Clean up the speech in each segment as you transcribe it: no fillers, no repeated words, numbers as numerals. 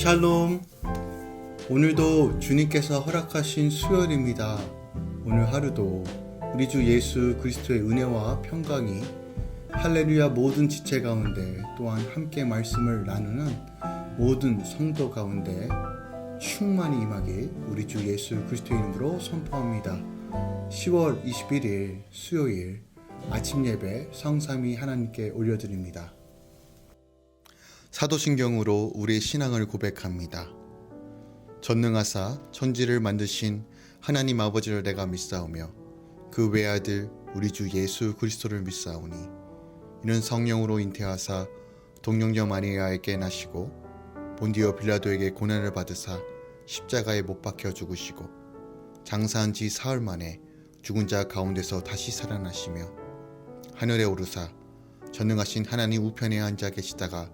샬롬. 오늘도 주님께서 허락하신 수요일입니다. 오늘 하루도 우리 주 예수 그리스도의 은혜와 평강이 할렐루야 모든 지체 가운데 또한 함께 말씀을 나누는 모든 성도 가운데 충만히 임하길 우리 주 예수 그리스도의 이름으로 선포합니다. 10월 21일 수요일 아침 예배 성삼위 하나님께 올려드립니다. 사도신경으로 우리의 신앙을 고백합니다. 전능하사 천지를 만드신 하나님 아버지를 내가 믿사오며 그 외아들 우리 주 예수 그리스도를 믿사오니 이는 성령으로 잉태하사 동정녀 마리아에게 나시고 본디오 빌라도에게 고난을 받으사 십자가에 못 박혀 죽으시고 장사한 지 사흘 만에 죽은 자 가운데서 다시 살아나시며 하늘에 오르사 전능하신 하나님 우편에 앉아 계시다가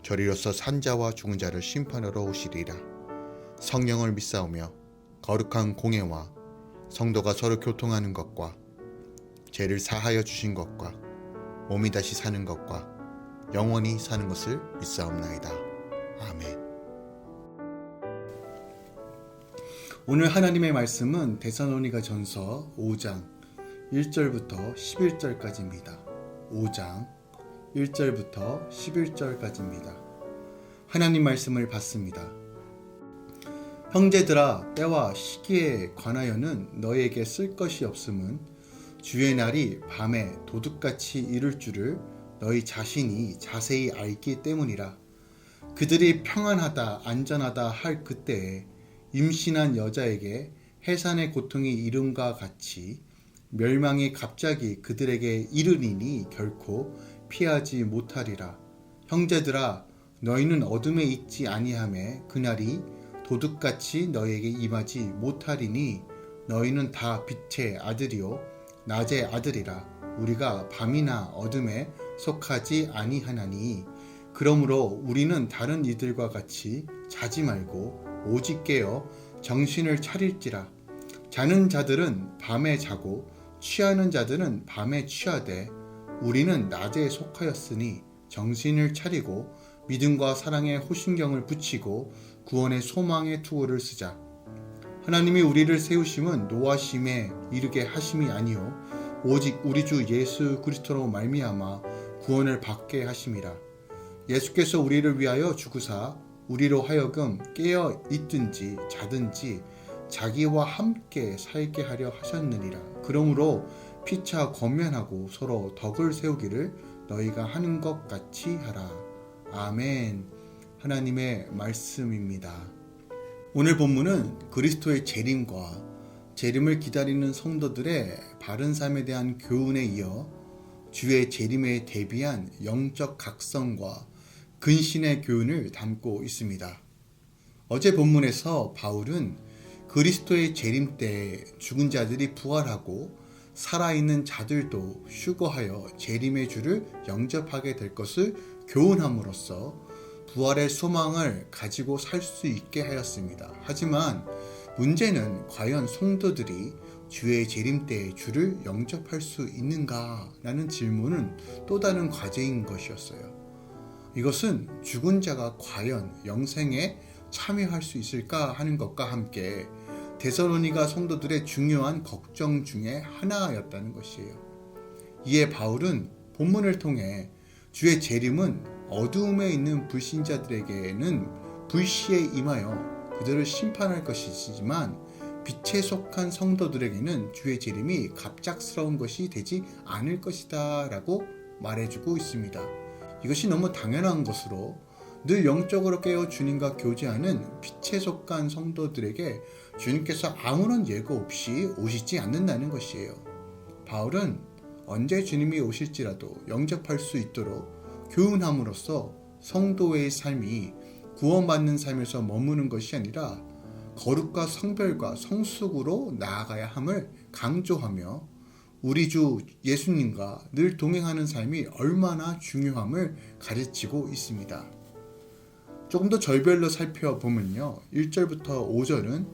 저리로서 산자와 죽은 자를 심판하러 오시리라. 성령을 믿사오며 거룩한 공예와 성도가 서로 교통하는 것과 죄를 사하여 주신 것과 몸이 다시 사는 것과 영원히 사는 것을 믿사옵나이다. 아멘. 오늘 하나님의 말씀은 데살로니가 전서 5장 1절부터 11절까지입니다. 5장 1절부터 11절까지입니다. 하나님 말씀을 받습니다. 형제들아, 때와 시기에 관하여는 너희에게 쓸 것이 없음은 주의 날이 밤에 도둑같이 이를 줄을 너희 자신이 자세히 알기 때문이라. 그들이 평안하다 안전하다 할 그때에 임신한 여자에게 해산의 고통이 이름과 같이 멸망이 갑자기 그들에게 이르리니 결코 피하지 못하리라. 형제들아, 너희는 어둠에 있지 아니하매 그날이 도둑같이 너희에게 임하지 못하리니 너희는 다 빛의 아들이요 낮의 아들이라. 우리가 밤이나 어둠에 속하지 아니하나니 그러므로 우리는 다른 이들과 같이 자지 말고 오직 깨어 정신을 차릴지라. 자는 자들은 밤에 자고 취하는 자들은 밤에 취하되 우리는 낮에 속하였으니 정신을 차리고 믿음과 사랑의 호신경을 붙이고 구원의 소망의 투구를 쓰자. 하나님이 우리를 세우심은 노하심에 이르게 하심이 아니요 오직 우리 주 예수 그리스도로 말미암아 구원을 받게 하심이라. 예수께서 우리를 위하여 죽으사 우리로 하여금 깨어 있든지 자든지 자기와 함께 살게 하려 하셨느니라. 그러므로 피차 권면하고 서로 덕을 세우기를 너희가 하는 것 같이 하라. 아멘. 하나님의 말씀입니다. 오늘 본문은 그리스도의 재림과 재림을 기다리는 성도들의 바른 삶에 대한 교훈에 이어 주의 재림에 대비한 영적 각성과 근신의 교훈을 담고 있습니다. 어제 본문에서 바울은 그리스도의 재림 때 죽은 자들이 부활하고 살아있는 자들도 휴거하여 재림의 주를 영접하게 될 것을 교훈함으로써 부활의 소망을 가지고 살 수 있게 하였습니다. 하지만 문제는 과연 성도들이 주의 재림 때의 주를 영접할 수 있는가? 라는 질문은 또 다른 과제인 것이었어요. 이것은 죽은 자가 과연 영생에 참여할 수 있을까 하는 것과 함께 데살로니가 성도들의 중요한 걱정 중에 하나였다는 것이에요. 이에 바울은 본문을 통해 주의 재림은 어두움에 있는 불신자들에게는 불시에 임하여 그들을 심판할 것이지만 빛에 속한 성도들에게는 주의 재림이 갑작스러운 것이 되지 않을 것이다 라고 말해주고 있습니다. 이것이 너무 당연한 것으로 늘 영적으로 깨어 주님과 교제하는 빛에 속한 성도들에게 주님께서 아무런 예고 없이 오시지 않는다는 것이에요. 바울은 언제 주님이 오실지라도 영접할 수 있도록 교훈함으로써 성도의 삶이 구원받는 삶에서 머무는 것이 아니라 거룩과 성별과 성숙으로 나아가야 함을 강조하며 우리 주 예수님과 늘 동행하는 삶이 얼마나 중요함을 가르치고 있습니다. 조금 더 절별로 살펴보면요. 1절부터 5절은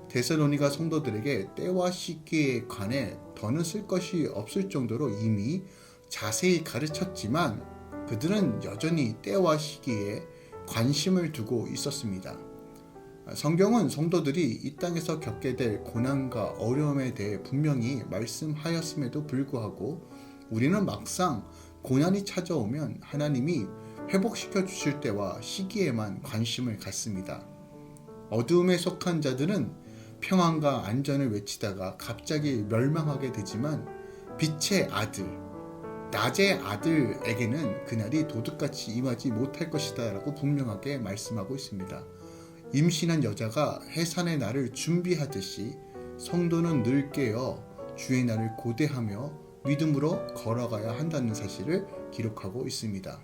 데살로니가 성도들에게 때와 시기에 관해 더는 쓸 것이 없을 정도로 이미 자세히 가르쳤지만 그들은 여전히 때와 시기에 관심을 두고 있었습니다. 성경은 성도들이 이 땅에서 겪게 될 고난과 어려움에 대해 분명히 말씀하였음에도 불구하고 우리는 막상 고난이 찾아오면 하나님이 회복시켜 주실 때와 시기에만 관심을 갖습니다. 어두움에 속한 자들은 평안과 안전을 외치다가 갑자기 멸망하게 되지만 빛의 아들, 낮의 아들에게는 그날이 도둑같이 임하지 못할 것이다 라고 분명하게 말씀하고 있습니다. 임신한 여자가 해산의 날을 준비하듯이 성도는 늘 깨어 주의 날을 고대하며 믿음으로 걸어가야 한다는 사실을 기록하고 있습니다.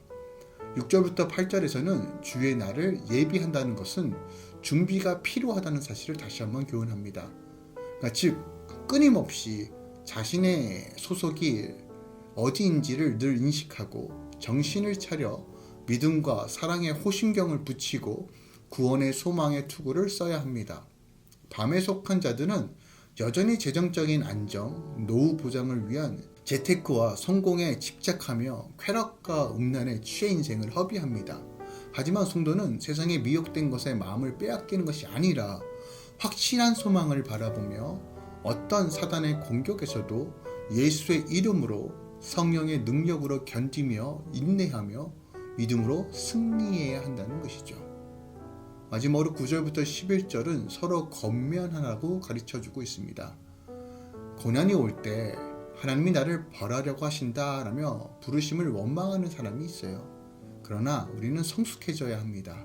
6절부터 8절에서는 주의 날을 예비한다는 것은 준비가 필요하다는 사실을 다시 한번 교훈합니다. 그러니까 즉 끊임없이 자신의 소속이 어디인지를 늘 인식하고 정신을 차려 믿음과 사랑의 호심경을 붙이고 구원의 소망의 투구를 써야 합니다. 밤에 속한 자들은 여전히 재정적인 안정, 노후 보장을 위한 재테크와 성공에 집착하며 쾌락과 음란에 취해 인생을 허비합니다. 하지만 성도는 세상에 미혹된 것에 마음을 빼앗기는 것이 아니라 확실한 소망을 바라보며 어떤 사단의 공격에서도 예수의 이름으로 성령의 능력으로 견디며 인내하며 믿음으로 승리해야 한다는 것이죠. 마지막으로 9절부터 11절은 서로 권면하라고 가르쳐주고 있습니다. 고난이 올 때 하나님이 나를 벌하려고 하신다라며 부르심을 원망하는 사람이 있어요. 그러나 우리는 성숙해져야 합니다.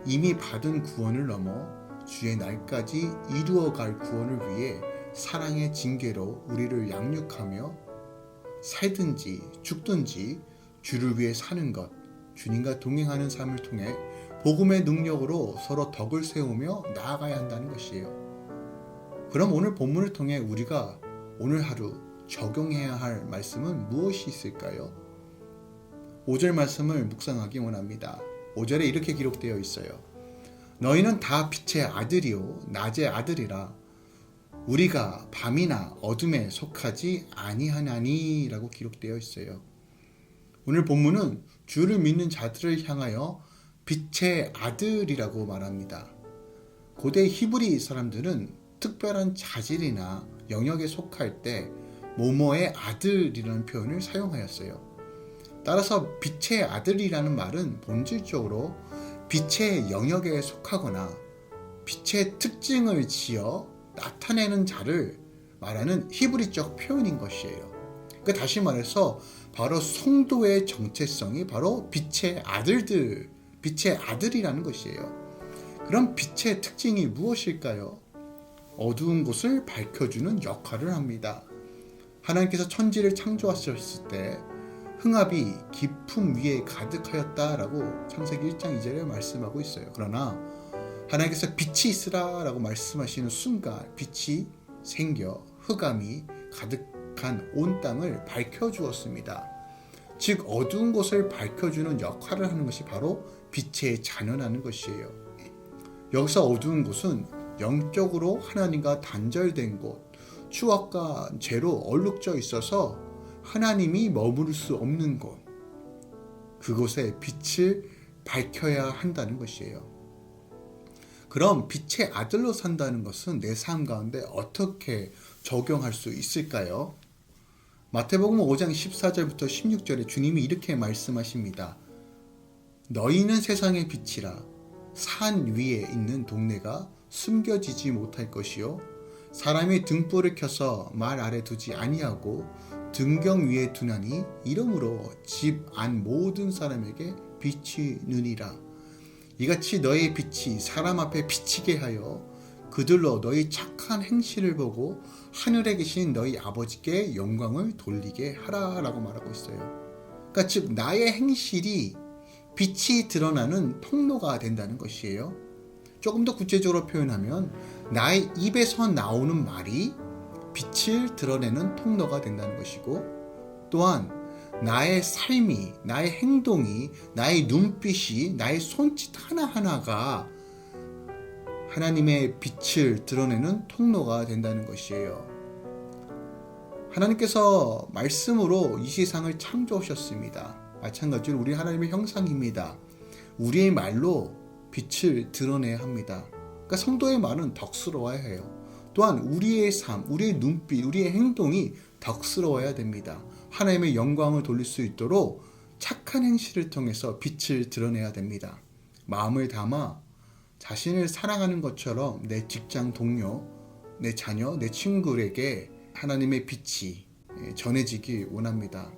이미 받은 구원을 넘어 주의 날까지 이루어갈 구원을 위해 사랑의 징계로 우리를 양육하며 살든지 죽든지 주를 위해 사는 것, 주님과 동행하는 삶을 통해 복음의 능력으로 서로 덕을 세우며 나아가야 한다는 것이에요. 그럼 오늘 본문을 통해 우리가 오늘 하루 적용해야 할 말씀은 무엇이 있을까요? 5절 말씀을 묵상하기 원합니다. 5절에 이렇게 기록되어 있어요. 너희는 다 빛의 아들이요 낮의 아들이라 우리가 밤이나 어둠에 속하지 아니하나니 라고 기록되어 있어요. 오늘 본문은 주를 믿는 자들을 향하여 빛의 아들이라고 말합니다. 고대 히브리 사람들은 특별한 자질이나 영역에 속할 때 모모의 아들이라는 표현을 사용하였어요. 따라서 빛의 아들이라는 말은 본질적으로 빛의 영역에 속하거나 빛의 특징을 지어 나타내는 자를 말하는 히브리적 표현인 것이에요. 그러니까 다시 말해서 바로 성도의 정체성이 바로 빛의 아들들, 빛의 아들이라는 것이에요. 그럼 빛의 특징이 무엇일까요? 어두운 곳을 밝혀주는 역할을 합니다. 하나님께서 천지를 창조하셨을 때 흥합이 깊음 위에 가득하였다라고 창세기 1장 2절에 말씀하고 있어요. 그러나 하나님께서 빛이 있으라 라고 말씀하시는 순간 빛이 생겨 흑암이 가득한 온 땅을 밝혀주었습니다. 즉 어두운 곳을 밝혀주는 역할을 하는 것이 바로 빛의 자녀라는 것이에요. 여기서 어두운 곳은 영적으로 하나님과 단절된 곳, 추억과 죄로 얼룩져 있어서 하나님이 머무를 수 없는 곳, 그곳에 빛을 밝혀야 한다는 것이에요. 그럼 빛의 아들로 산다는 것은 내 삶 가운데 어떻게 적용할 수 있을까요? 마태복음 5장 14절부터 16절에 주님이 이렇게 말씀하십니다. 너희는 세상의 빛이라 산 위에 있는 동네가 숨겨지지 못할 것이요 사람이 등불을 켜서 말 아래 두지 아니하고 등경 위에 두나니 이러므로 집 안 모든 사람에게 빛이 느니라. 이같이 너의 빛이 사람 앞에 비치게 하여 그들로 너희 착한 행실을 보고 하늘에 계신 너희 아버지께 영광을 돌리게 하라라고 말하고 있어요. 그러니까 즉 나의 행실이 빛이 드러나는 통로가 된다는 것이에요. 조금 더 구체적으로 표현하면 나의 입에서 나오는 말이 빛을 드러내는 통로가 된다는 것이고, 또한 나의 삶이, 나의 행동이, 나의 눈빛이, 나의 손짓 하나하나가 하나님의 빛을 드러내는 통로가 된다는 것이에요. 하나님께서 말씀으로 이 세상을 창조하셨습니다. 마찬가지로 우리 하나님의 형상입니다. 우리의 말로 빛을 드러내야 합니다. 그러니까 성도의 말은 덕스러워야 해요. 또한 우리의 삶, 우리의 눈빛, 우리의 행동이 덕스러워야 됩니다. 하나님의 영광을 돌릴 수 있도록 착한 행실을 통해서 빛을 드러내야 됩니다. 마음을 담아 자신을 사랑하는 것처럼 내 직장 동료, 내 자녀, 내 친구에게 하나님의 빛이 전해지길 원합니다.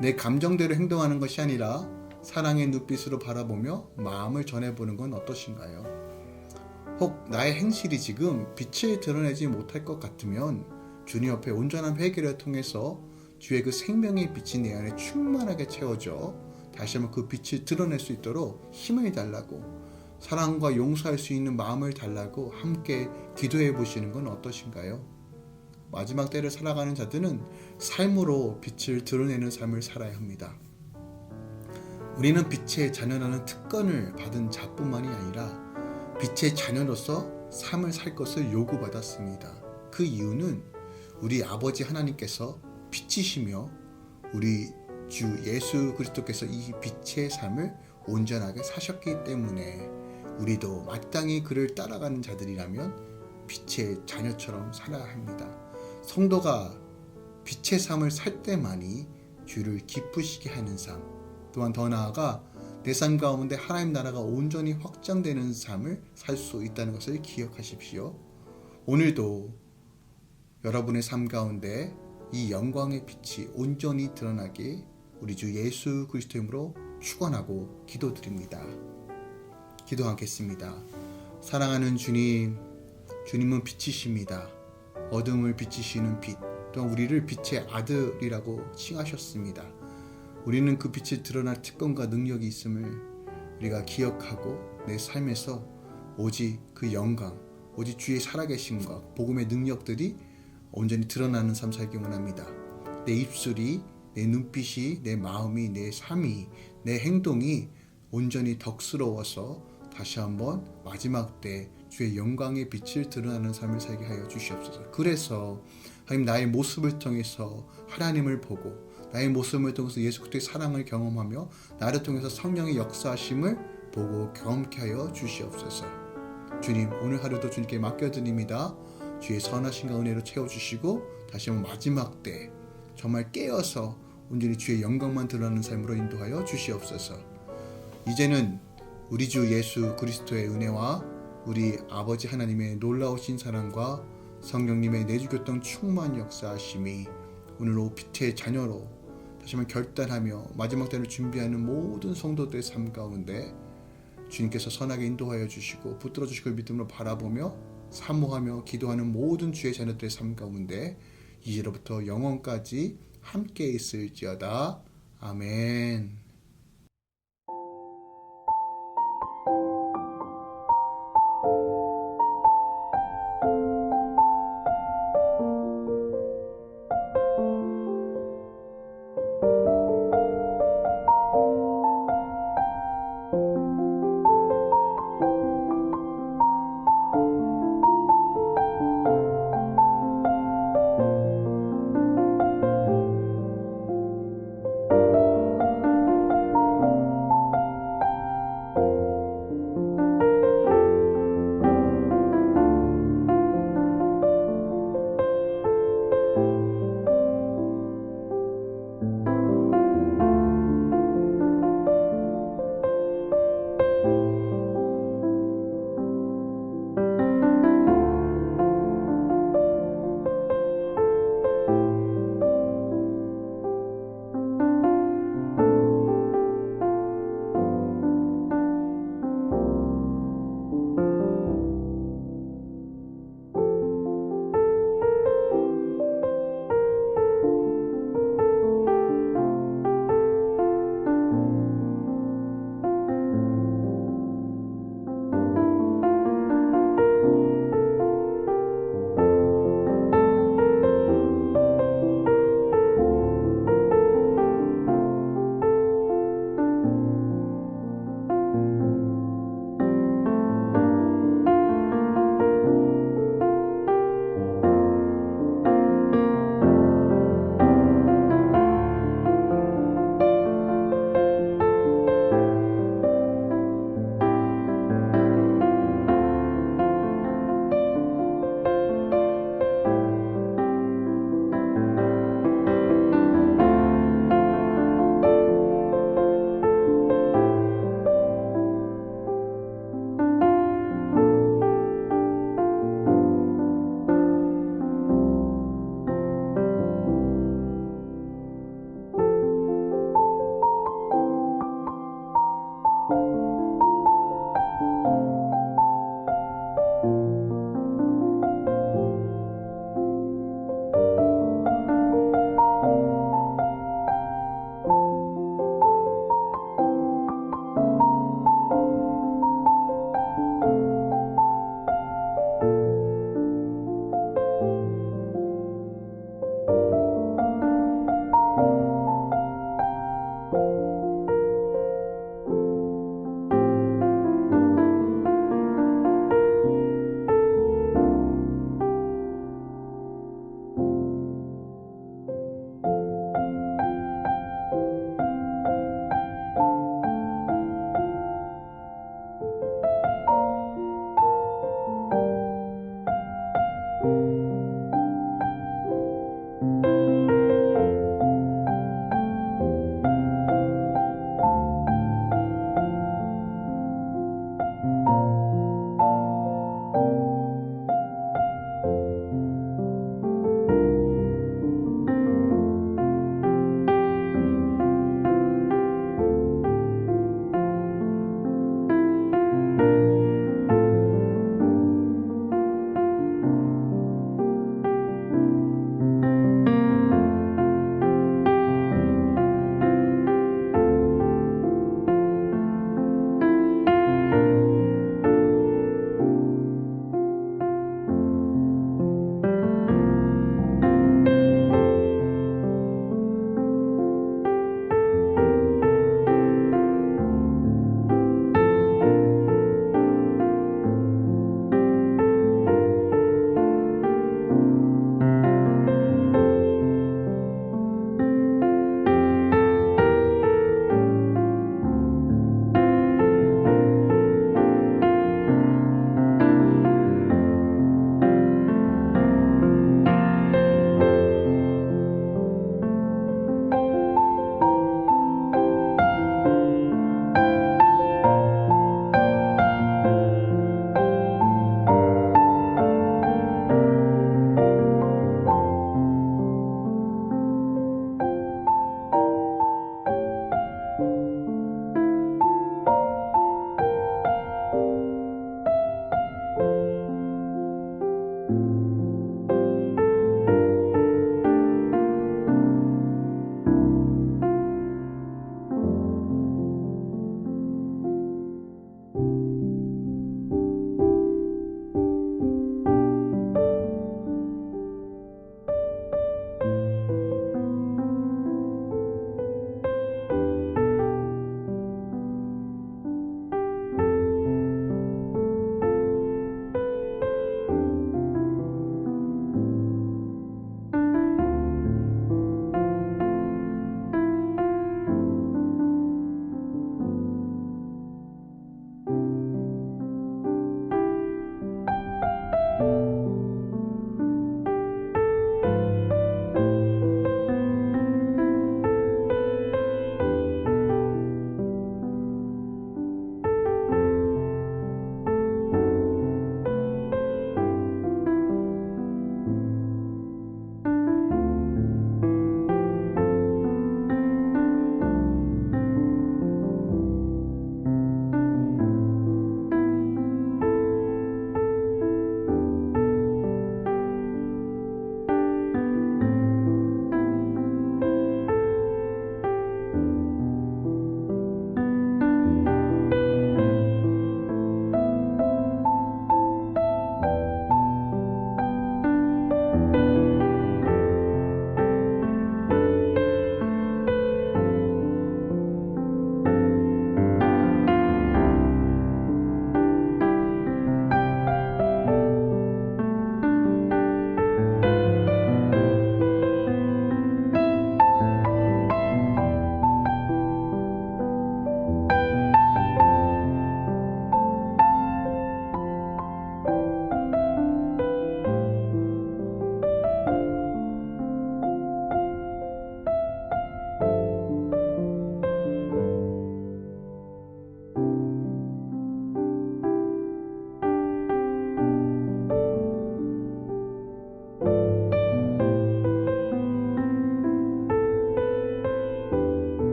내 감정대로 행동하는 것이 아니라 사랑의 눈빛으로 바라보며 마음을 전해보는 건 어떠신가요? 혹 나의 행실이 지금 빛을 드러내지 못할 것 같으면 주님 옆에 온전한 회개를 통해서 주의 그 생명의 빛이 내 안에 충만하게 채워져 다시 한번 그 빛을 드러낼 수 있도록 힘을 달라고, 사랑과 용서할 수 있는 마음을 달라고 함께 기도해 보시는 건 어떠신가요? 마지막 때를 살아가는 자들은 삶으로 빛을 드러내는 삶을 살아야 합니다. 우리는 빛의 자녀라는 특권을 받은 자뿐만이 아니라 빛의 자녀로서 삶을 살 것을 요구받았습니다. 그 이유는 우리 아버지 하나님께서 빛이시며 우리 주 예수 그리스도께서 이 빛의 삶을 온전하게 사셨기 때문에 우리도 마땅히 그를 따라가는 자들이라면 빛의 자녀처럼 살아야 합니다. 성도가 빛의 삶을 살 때만이 주를 기쁘시게 하는 삶, 또한 더 나아가 내 삶 가운데 하나님 나라가 온전히 확장되는 삶을 살 수 있다는 것을 기억하십시오. 오늘도 여러분의 삶 가운데 이 영광의 빛이 온전히 드러나게 우리 주 예수 그리스도의 이름으로 축원하고 기도드립니다. 기도하겠습니다. 사랑하는 주님, 주님은 빛이십니다. 어둠을 비치시는 빛, 또한 우리를 빛의 아들이라고 칭하셨습니다. 우리는 그 빛이 드러날 특권과 능력이 있음을 우리가 기억하고 내 삶에서 오직 그 영광, 오직 주의 살아계심과 복음의 능력들이 온전히 드러나는 삶 살기 원합니다. 내 입술이, 내 눈빛이, 내 마음이, 내 삶이, 내 행동이 온전히 덕스러워서 다시 한번 마지막 때 주의 영광의 빛을 드러나는 삶을 살게 하여 주시옵소서. 그래서 하나님, 나의 모습을 통해서 하나님을 보고 나의 모습을 통해서 예수 그리스도의 사랑을 경험하며 나를 통해서 성령의 역사하심을 보고 경험케 하여 주시옵소서. 주님, 오늘 하루도 주님께 맡겨드립니다. 주의 선하심과 은혜로 채워주시고 다시 한번 마지막 때 정말 깨어서 온전히 주의 영광만 드러나는 삶으로 인도하여 주시옵소서. 이제는 우리 주 예수 그리스도의 은혜와 우리 아버지 하나님의 놀라우신 사랑과 성령님의 내주교통 충만 역사하심이 오늘로 빛의 자녀로 다시 한번 결단하며 마지막 때를 준비하는 모든 성도들의 삶 가운데 주님께서 선하게 인도하여 주시고 붙들어 주시고 믿음으로 바라보며 사모하며 기도하는 모든 주의 자녀들의 삶 가운데 이제로부터 영원까지 함께 있을지어다. 아멘.